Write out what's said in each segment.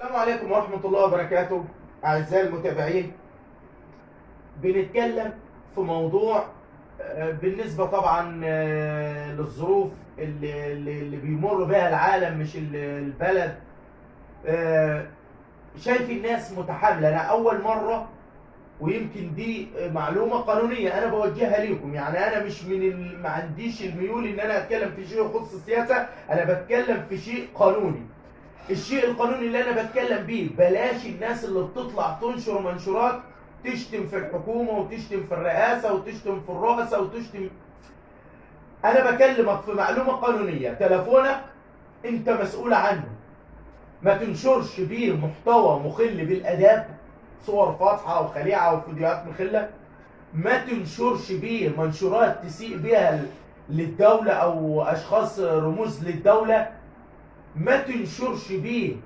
السلام عليكم ورحمة الله وبركاته. أعزائي المتابعين، بنتكلم في موضوع بالنسبة طبعا للظروف اللي بيمر بها العالم، مش البلد. آه، شايف الناس متحاملة. أنا أول مرة، ويمكن دي معلومة قانونية أنا بوجهها ليكم، يعني أنا مش ما عنديش الميول إن أنا أتكلم في شيء يخص السياسة، أنا بتكلم في شيء قانوني. الشيء القانوني اللي انا بتكلم بيه، بلاش الناس اللي بتطلع تنشر منشورات تشتم في الحكومة وتشتم في الرئاسة وتشتم في الرؤساء وتشتم. انا بكلمك في معلومة قانونية. تلفونك انت مسؤول عنه، ما تنشرش بيه محتوى مخل بالاداب، صور فاضحة وخليعة وفيديوهات مخلة. ما تنشرش بيه منشورات تسيء بها للدولة او اشخاص رموز للدولة. ما تنشرش بيه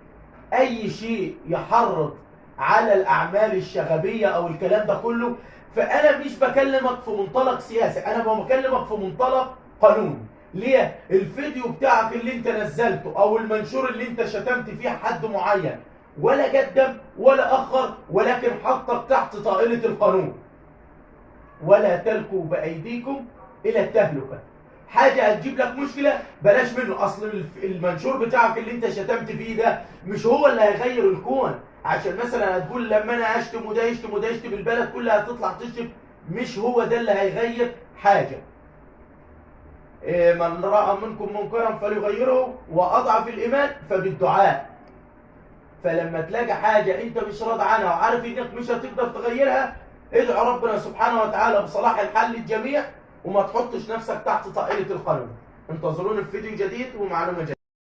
اي شيء يحرض على الاعمال الشغبيه او الكلام ده كله. فانا مش بكلمك في منطلق سياسي، انا بكلمك في منطلق قانوني. ليه؟ الفيديو بتاعك اللي انت نزلته او المنشور اللي انت شتمت فيه حد معين ولا قدم ولا اخر، ولكن حطك تحت طائله القانون. ولا تلقوا بايديكم الى التهلكه. حاجه هتجيب لك مشكله بلاش منه. اصل المنشور بتاعك اللي انت شتمت فيه ده مش هو اللي هيغير الكون. عشان مثلا هتقول لما انا اشتم وده يشتم وده يشتم، البلد كلها هتطلع تشتم. مش هو ده اللي هيغير حاجه. من راى منكم منكرا فليغيره، واضعف الايمان فبالدعاء. فلما تلاقي حاجه انت مش راضي عنها وعارف انك مش هتقدر تغيرها، ادعو ربنا سبحانه وتعالى بصلاح الحال للجميع، وما تحطش نفسك تحت طائلة القانون. انتظرونا في فيديو جديد ومعلومة جديدة.